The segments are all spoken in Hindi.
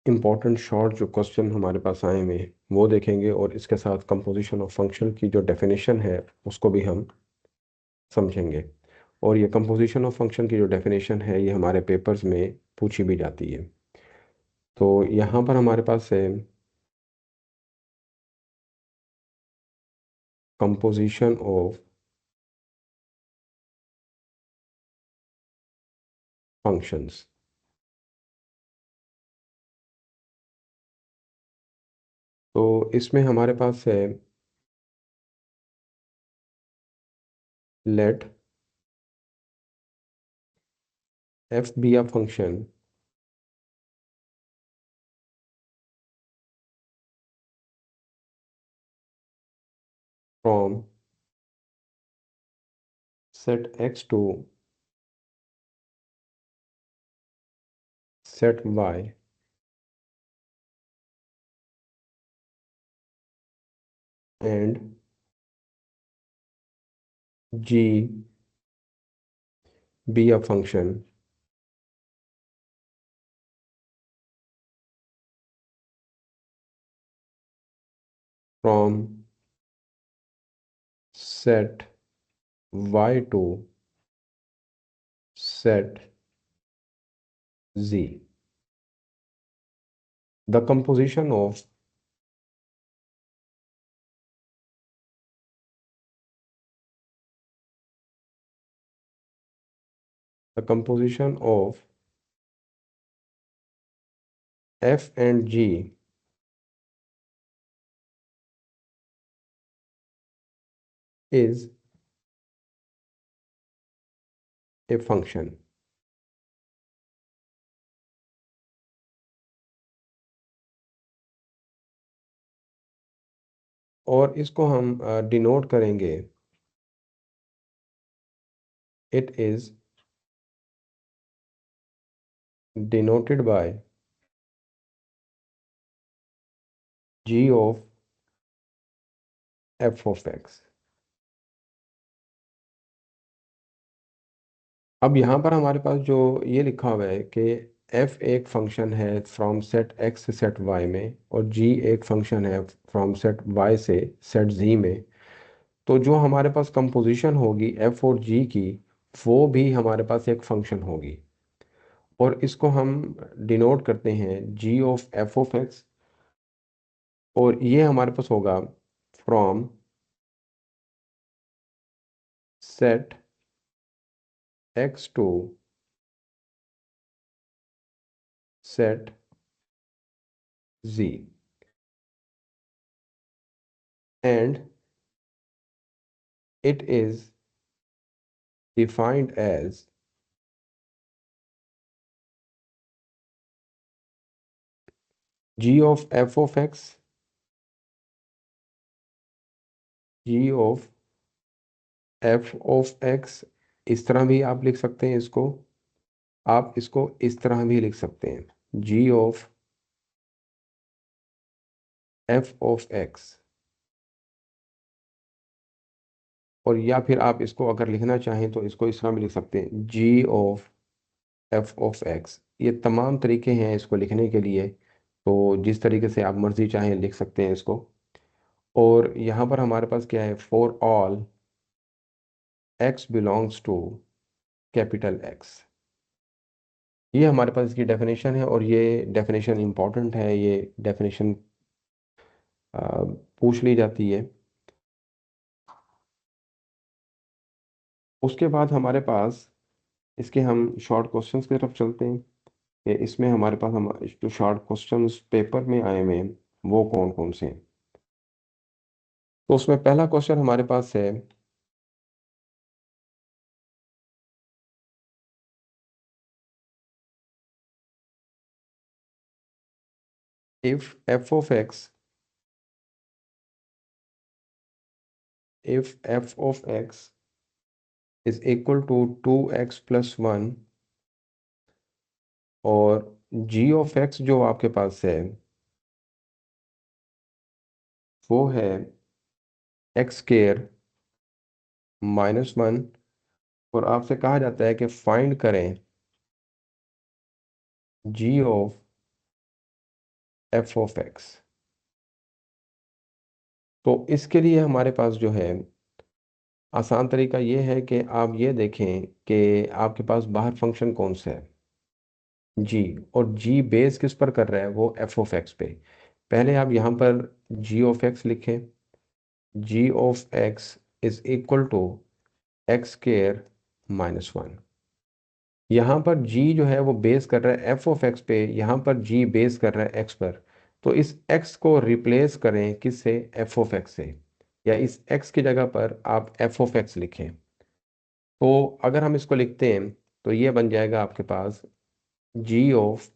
इम्पॉर्टेंट शॉर्ट जो क्वेश्चन हमारे पास आए हुए हैं वो देखेंगे, और इसके साथ कंपोजिशन ऑफ फंक्शन की जो डेफिनेशन है उसको भी हम समझेंगे। और ये कंपोजिशन ऑफ फंक्शन की जो डेफिनेशन है ये हमारे पेपर्स में पूछी भी जाती है। तो यहाँ पर हमारे पास है कंपोजिशन ऑफ फंक्शंस। तो इसमें हमारे पास है let f be a function from set x to set y and g be a function from set y to set z। The composition of the composition of f and g is a function। और इसको हम डिनोट करेंगे, it is denoted by g of f of x। अब यहाँ पर हमारे पास जो ये लिखा हुआ है कि f एक फंक्शन है फ्रॉम सेट x से सेट y में, और g एक फंक्शन है फ्रॉम सेट y से सेट z में। तो जो हमारे पास कंपोजिशन होगी f और g की, वो भी हमारे पास एक फंक्शन होगी। और इसको हम डिनोट करते हैं g of f of x। और ये हमारे पास होगा from set x to set z and it is defined as g of f of x, g of f of x। इस तरह भी आप लिख सकते हैं इसको, आप इसको इस तरह भी लिख सकते हैं g of f of x। और या फिर आप इसको अगर लिखना चाहें तो इसको इस तरह भी लिख सकते हैं g of f of x। ये तमाम तरीके हैं इसको लिखने के लिए, तो जिस तरीके से आप मर्जी चाहें लिख सकते हैं इसको। और यहाँ पर हमारे पास क्या है, for all x belongs to capital X। ये हमारे पास इसकी डेफिनेशन है, और ये डेफिनेशन इंपॉर्टेंट है। ये डेफिनेशन पूछ ली जाती है। उसके बाद हमारे पास इसके हम शॉर्ट क्वेश्चंस की तरफ चलते हैं कि इसमें हमारे पास हम जो शॉर्ट क्वेश्चंस पेपर में आए हुए हैं वो कौन कौन से हैं। तो उसमें पहला क्वेश्चन हमारे पास है, if f of x is equal to 2x plus 1, और g of x जो आपके पास है वो है एक्स स्केयर -1। और आपसे कहा जाता है कि फाइंड करें जी ऑफ एफ ऑफ एक्स। तो इसके लिए हमारे पास जो है आसान तरीका ये है कि आप ये देखें कि आपके पास बाहर फंक्शन कौन सा है, जी। और जी बेस किस पर कर रहा है, वो एफ ऑफ एक्स पे। पहले आप यहाँ पर जी ऑफ एक्स लिखें। G of X is equal to X square minus one. यहाँ पर g जो है वो बेस कर रहा है एफ ऑफ एक्स पे, यहाँ पर g बेस कर रहा है x पर। तो इस x को रिप्लेस करें किससे, एफ ऑफ एक्स से, या इस x की जगह पर आप एफ ऑफ एक्स लिखें। तो अगर हम इसको लिखते हैं तो ये बन जाएगा आपके पास g of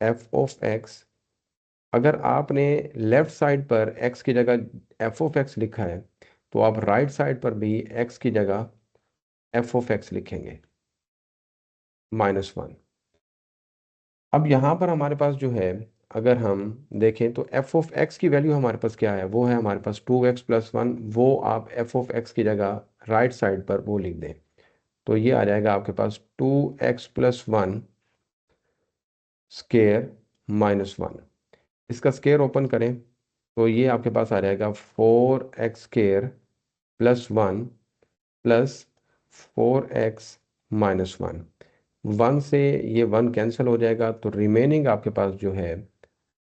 F of x. अगर आपने लेफ्ट साइड पर x की जगह एफ ऑफ एक्स लिखा है, तो आप राइट साइड पर भी x की जगह एफ ऑफ एक्स लिखेंगे माइनस वन। अब यहाँ पर हमारे पास जो है, अगर हम देखें तो एफ ऑफ एक्स की वैल्यू हमारे पास क्या है, वो है हमारे पास 2x+1। वो आप एफ ऑफ एक्स की जगह राइट साइड पर वो लिख दें। तो ये आ जाएगा आपके पास 2x+1 स्केयर माइनस वन। इसका स्केयर ओपन करें तो ये आपके पास आ जाएगा 4x² + 1 + 4x-1। वन से ये वन कैंसिल हो जाएगा, तो रिमेनिंग आपके पास जो है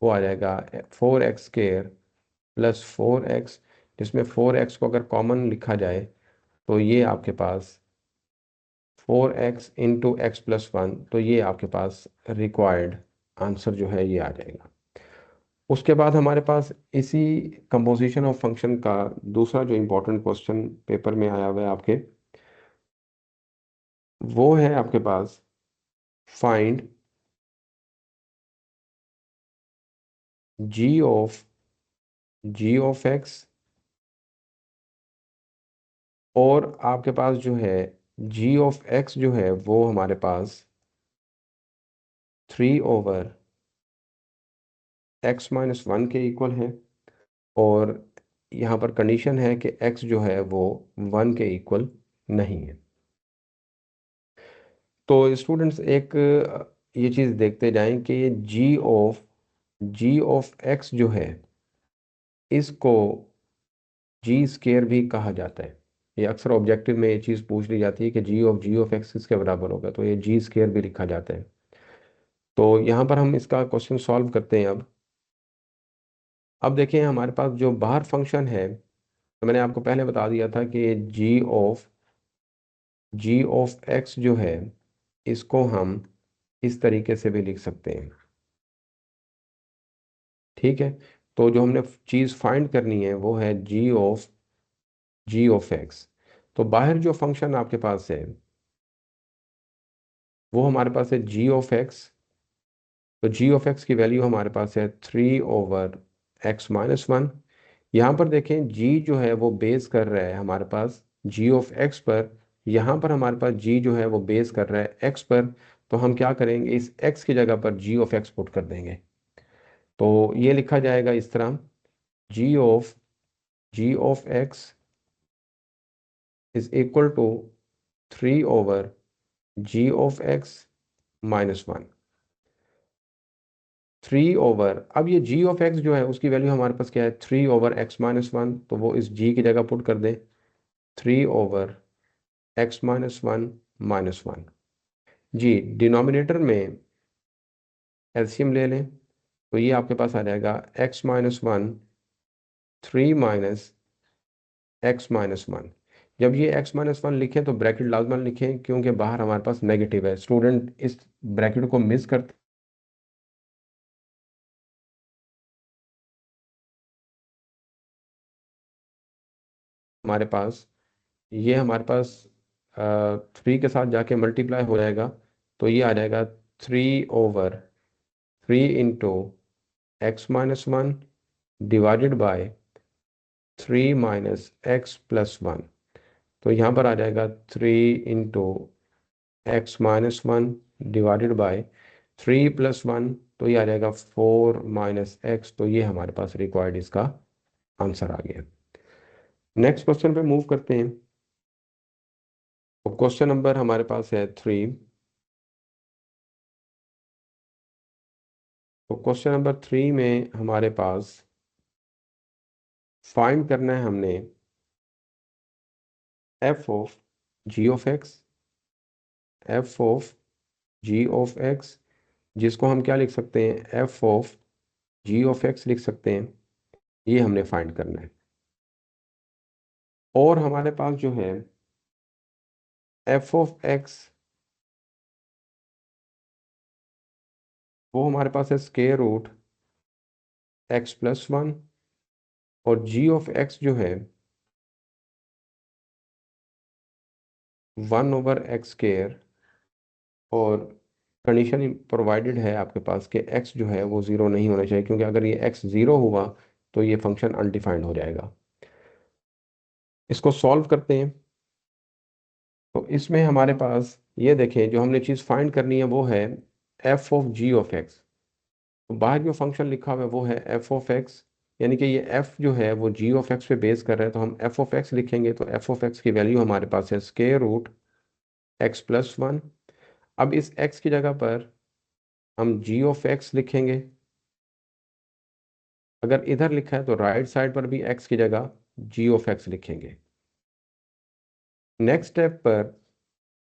वो आ जाएगा 4x² + 4x, जिसमें 4x को अगर कॉमन लिखा जाए तो ये आपके पास 4x × x+1। तो ये आपके पास रिक्वायर्ड आंसर जो है ये आ जाएगा। उसके बाद हमारे पास इसी कंपोजिशन ऑफ फंक्शन का दूसरा जो इम्पोर्टेंट क्वेश्चन पेपर में आया हुआ है आपके, वो है आपके पास फाइंड g ऑफ और आपके पास जो है g(x) जो है वो हमारे पास 3/x-1 के इक्वल है। और यहाँ पर कंडीशन है कि x जो है वो 1 के इक्वल नहीं है। तो स्टूडेंट्स एक ये चीज़ देखते जाएं कि ये g(x) जो है इसको g² भी कहा जाता है। ये अक्सर ऑब्जेक्टिव में ये चीज़ पूछ ली जाती है कि g(x) किसके बराबर होगा, तो ये g² भी लिखा जाता है। तो यहाँ पर हम इसका क्वेश्चन सॉल्व करते हैं। अब देखें हमारे पास जो बाहर फंक्शन है, तो मैंने आपको पहले बता दिया था कि g(x) जो है इसको हम इस तरीके से भी लिख सकते हैं, ठीक है। तो जो हमने चीज़ फाइंड करनी है वो है g(x). तो बाहर जो फंक्शन आपके पास है वो हमारे पास है g(x). तो g(x) की वैल्यू हमारे पास है 3/x-1। यहाँ पर देखें g जो है वो बेस कर रहा है हमारे पास g(x) पर। यहाँ पर हमारे पास g जो है वो बेस कर रहा है x पर। तो हम क्या करेंगे, इस x की जगह पर g(x) पुट कर देंगे। तो ये लिखा जाएगा इस तरह, g(x) is equal to 3/g(x-1). 3 अब ये g(x) जो है उसकी वैल्यू हमारे पास क्या है, 3/x-1। तो वो इस g की जगह पुट कर दें, 3/x-1 जी। डिनोमिनेटर में एलसीएम ले लें तो ये आपके पास आ जाएगा x-1 3 - x-1। जब ये x-1 लिखें तो ब्रैकेट लाजमन लिखें, क्योंकि बाहर हमारे पास नेगेटिव है। स्टूडेंट इस ब्रैकेट को मिस करते हमारे पास, ये हमारे पास 3 के साथ जाके मल्टीप्लाई हो जाएगा। तो ये आ जाएगा 3/3 × x-1 डिवाइडेड बाय 3 - x+1। तो यहाँ पर आ जाएगा 3 × x-1 डिवाइडेड बाय 3+1। तो ये आ जाएगा 4 - x। तो ये हमारे पास रिक्वायर्ड इसका आंसर आ गया। नेक्स्ट क्वेश्चन पे मूव करते हैं। तो क्वेश्चन नंबर हमारे पास है 3। तो क्वेश्चन नंबर 3 में हमारे पास फाइंड करना है हमने f of g of x, f of g of x, जिसको हम क्या लिख सकते हैं, f of g of x लिख सकते हैं। ये हमने फाइंड करना है। और हमारे पास जो है एफ ऑफ एक्स, वो हमारे पास है square root x plus one, और जी ऑफ एक्स जो है 1/x²। और कंडीशन प्रोवाइडेड है आपके पास कि x जो है वो ज़ीरो नहीं होना चाहिए, क्योंकि अगर ये x ज़ीरो हुआ तो ये फंक्शन अनडिफाइंड हो जाएगा। इसको सॉल्व करते हैं। तो इसमें हमारे पास ये देखें, जो हमने चीज़ फाइंड करनी है वो है f of g of x. तो बाहर जो फंक्शन लिखा हुआ है वो है एफ ऑफ एक्स, यानी कि ये एफ जो है वो जी ऑफ एक्स पे बेस कर रहा है, तो हम एफ ऑफ एक्स लिखेंगे। तो एफ ऑफ एक्स की वैल्यू हमारे पास है square root x plus one. अब इस x की जगह पर हम g ऑफ x लिखेंगे। अगर इधर लिखा है तो राइट साइड पर भी x की जगह g ऑफ x लिखेंगे। नेक्स्ट स्टेप पर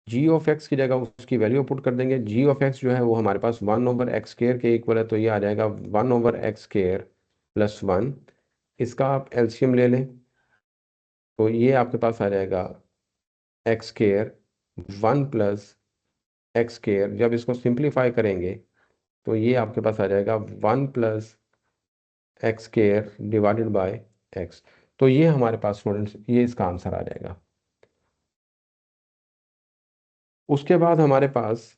g ऑफ x की जगह उसकी वैल्यू पुट कर देंगे। g ऑफ x जो है वो हमारे पास 1/x² के इक्वल है, तो ये आ जाएगा 1/x² प्लस वन। इसका आप एलसीएम ले लें तो ये आपके पास आ जाएगा x², 1 + x²। जब इसको सिंप्लीफाई करेंगे तो ये आपके पास आ जाएगा 1 + x² डिवाइडेड बाय x। तो ये हमारे पास स्टूडेंट्स, ये इसका आंसर आ जाएगा। उसके बाद हमारे पास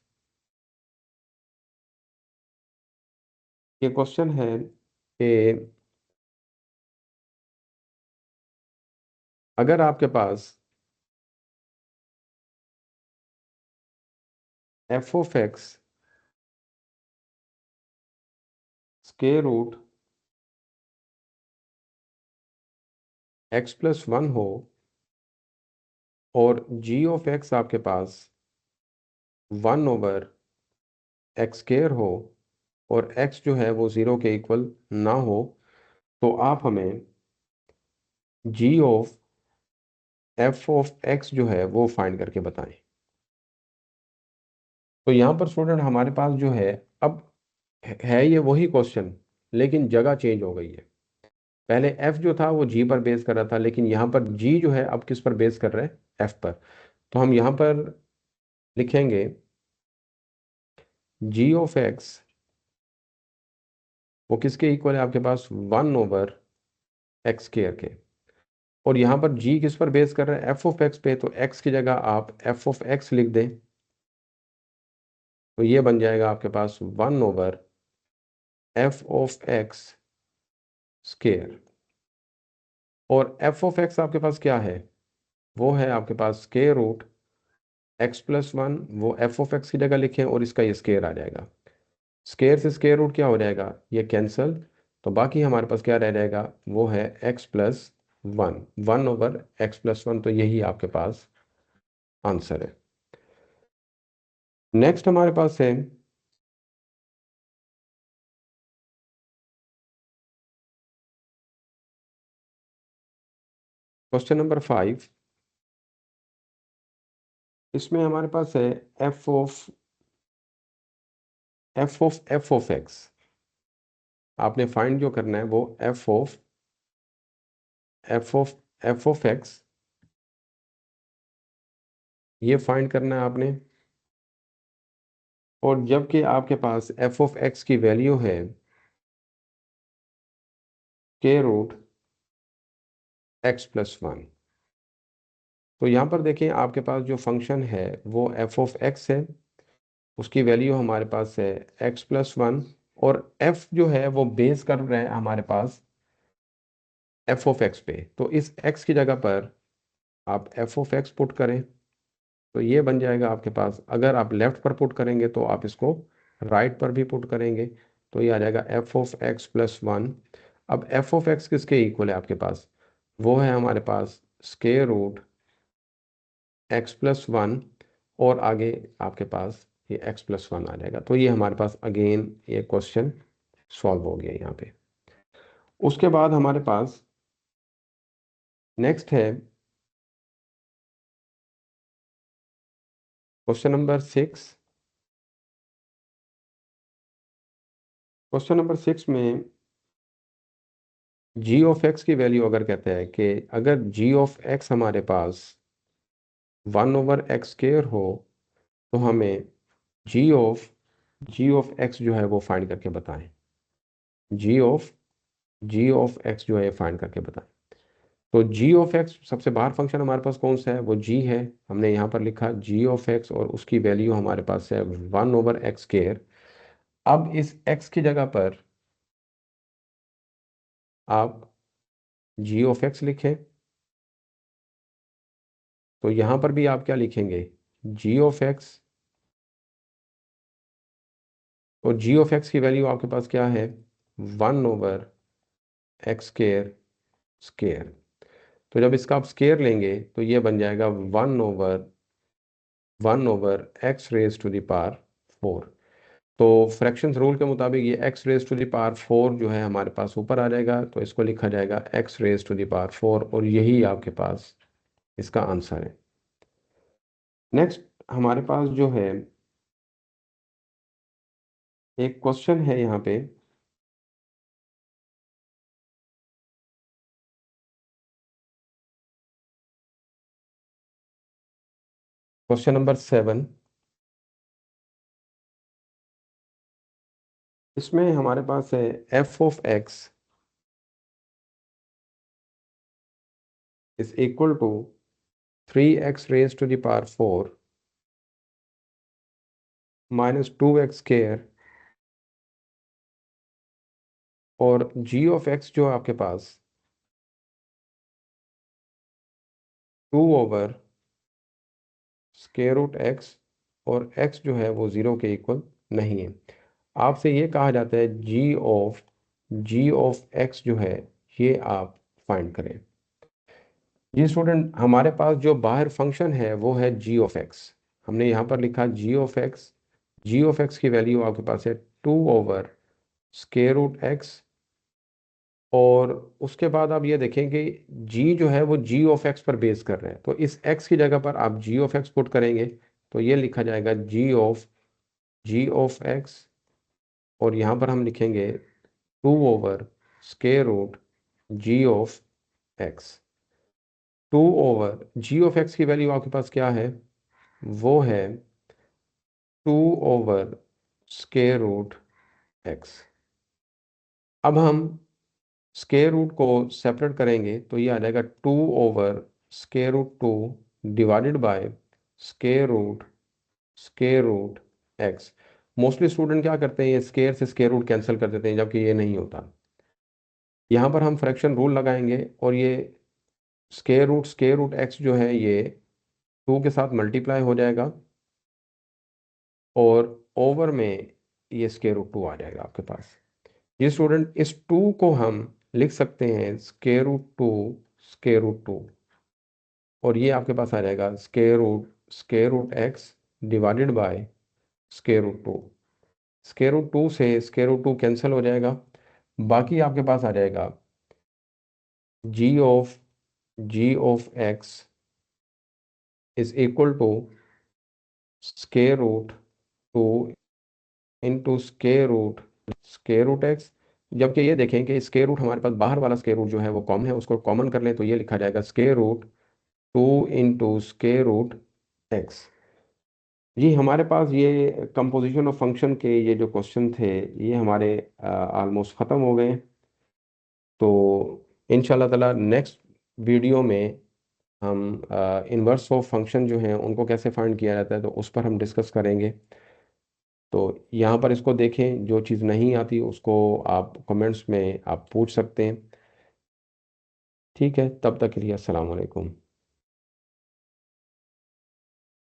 ये क्वेश्चन है कि अगर आपके पास F of X square root x plus one हो, और जी ऑफ एक्स आपके पास 1/x² हो, और x जो है वो ज़ीरो के इक्वल ना हो, तो आप हमें जी ऑफ एफ ऑफ एक्स जो है वो फाइंड करके बताएं। तो यहाँ पर स्टूडेंट हमारे पास जो है, अब है ये वही क्वेश्चन, लेकिन जगह चेंज हो गई है। पहले f जो था वो g पर बेस कर रहा था, लेकिन यहाँ पर g जो है अब किस पर बेस कर रहा है, f पर। तो हम यहाँ पर लिखेंगे g ऑफ x, वो किसके इक्वल है आपके पास, 1/x² के। और यहाँ पर g किस पर बेस कर रहा है, f ऑफ x पे, तो x की जगह आप f ऑफ x लिख दें। तो ये बन जाएगा आपके पास 1/f(x²). और f ऑफ x आपके पास क्या है, वो है आपके पास square root x plus one. वो एफ ऑफ एक्स की जगह लिखें और इसका ये स्क्वायर आ जाएगा। स्क्वायर से स्क्वायर रूट क्या हो जाएगा, ये कैंसल। तो बाकी हमारे पास क्या रह जाएगा, वो है एक्स प्लस वन, 1/x+1। तो यही आपके पास आंसर है। नेक्स्ट हमारे पास है क्वेश्चन नंबर 5। इसमें हमारे पास है एफ ऑफ एक्स। आपने फाइंड जो करना है वो एफ ऑफ एक्स, ये फाइंड करना है आपने। और जबकि आपके पास एफ ऑफ एक्स की वैल्यू है के रूट एक्स प्लस वन। तो यहाँ पर देखें, आपके पास जो फंक्शन है वो एफ ऑफ एक्स है, उसकी वैल्यू हमारे पास है एक्स प्लस वन। और एफ जो है वो बेस कर रहे हैं हमारे पास एफ ऑफ एक्स पे। तो इस एक्स की जगह पर आप एफ ऑफ एक्स पुट करें, तो ये बन जाएगा आपके पास। अगर आप लेफ्ट पर पुट करेंगे तो आप इसको राइट पर भी पुट करेंगे, तो ये आ जाएगा F of X plus one. अब एफ ऑफ एक्स किसके इक्वल है आपके पास, वो है हमारे पास square root x plus one. और आगे आपके पास ये एक्स प्लस वन आ जाएगा। तो ये हमारे पास अगेन ये क्वेश्चन सॉल्व हो गया यहाँ पे। उसके बाद हमारे पास नेक्स्ट है क्वेश्चन नंबर 6। क्वेश्चन नंबर 6 में जी ऑफ एक्स की वैल्यू अगर कहते हैं कि अगर जी ऑफ एक्स हमारे पास 1/x² हो तो हमें जी ऑफ एक्स जो है वो फाइंड करके बताएं। जी ऑफ एक्स जो है फाइंड करके बताएं। तो जी ऑफ एक्स सबसे बाहर फंक्शन हमारे पास कौन सा है, वो जी है। हमने यहाँ पर लिखा जी ऑफ एक्स और उसकी वैल्यू हमारे पास है 1/x²। अब इस एक्स की जगह पर आप जी ऑफ एक्स लिखें। तो यहाँ पर भी आप क्या लिखेंगे, जी ऑफ एक्स। और जी ऑफ एक्स की वैल्यू आपके पास क्या है, 1/x² स्केयर। तो जब इसका आप स्केयर लेंगे तो ये बन जाएगा 1/x⁴ तो फ्रैक्शंस रूल के मुताबिक ये x⁴ जो है हमारे पास ऊपर आ जाएगा, तो इसको लिखा जाएगा x⁴ और यही आपके पास इसका आंसर है। नेक्स्ट हमारे पास जो है एक क्वेश्चन है यहाँ पे, क्वेश्चन नंबर 7। इसमें हमारे पास है f of x is equal to 3x⁴ minus 2x² और g ऑफ x जो है आपके पास 2/√x और x जो है वो 0 के इक्वल नहीं है। आपसे ये कहा जाता है जी ऑफ x जो है ये आप फाइंड करें। जी स्टूडेंट, हमारे पास जो बाहर फंक्शन है वो है जी ऑफ एक्स। हमने यहाँ पर लिखा G of X. G of x की वैल्यू आपके पास है 2/√x। और उसके बाद आप ये देखेंगे जी जो है वो जी ऑफ एक्स पर बेस कर रहे हैं, तो इस एक्स की जगह पर आप जी ऑफ एक्स पुट करेंगे तो ये लिखा जाएगा जी ऑफ एक्स। और यहाँ पर हम लिखेंगे 2/√g of x। 2/g of x की वैल्यू आपके पास क्या है, वो है 2/√x। अब हम स्क्वायर रूट को सेपरेट करेंगे तो ये आ जाएगा 2/√2 divided by square root mostly student क्या करते हैं, ये स्क्वायर से स्क्वायर रूट कैंसिल कर देते हैं, जबकि ये नहीं होता। यहाँ पर हम फ्रैक्शन रूल लगाएंगे और ये स्क्वायर रूट x जो है ये 2 के साथ मल्टीप्लाई हो जाएगा और ओवर में ये स्क्वायर रूट 2 आ जाएगा आपके पास। ये स्टूडेंट इस 2 को हम लिख सकते हैं स्क्वायर रूट 2 और ये आपके पास आ जाएगा square root x divided by square root 2। Square root 2 से स्क्वायर रूट 2 कैंसिल हो जाएगा, बाकी आपके पास आ जाएगा G of x is equal to square root 2 into square root x। जबकि ये देखें कि स्क्वायर रूट हमारे पास बाहर वाला स्क्वायर रूट जो है वो कॉमन है, उसको कॉमन कर लें तो ये लिखा जाएगा square root 2 into square root x। जी हमारे पास ये कंपोजिशन ऑफ फंक्शन के ये जो क्वेश्चन थे ये हमारे ऑलमोस्ट ख़त्म हो गए। तो इंशाल्लाह ताला नेक्स्ट वीडियो में हम इन्वर्स ऑफ फंक्शन जो हैं उनको कैसे फाइंड किया जाता है तो उस पर हम डिस्कस करेंगे। तो यहाँ पर इसको देखें, जो चीज़ नहीं आती उसको आप कमेंट्स में आप पूछ सकते हैं। ठीक है, तब तक के लिए अस्सलाम वालेकुम।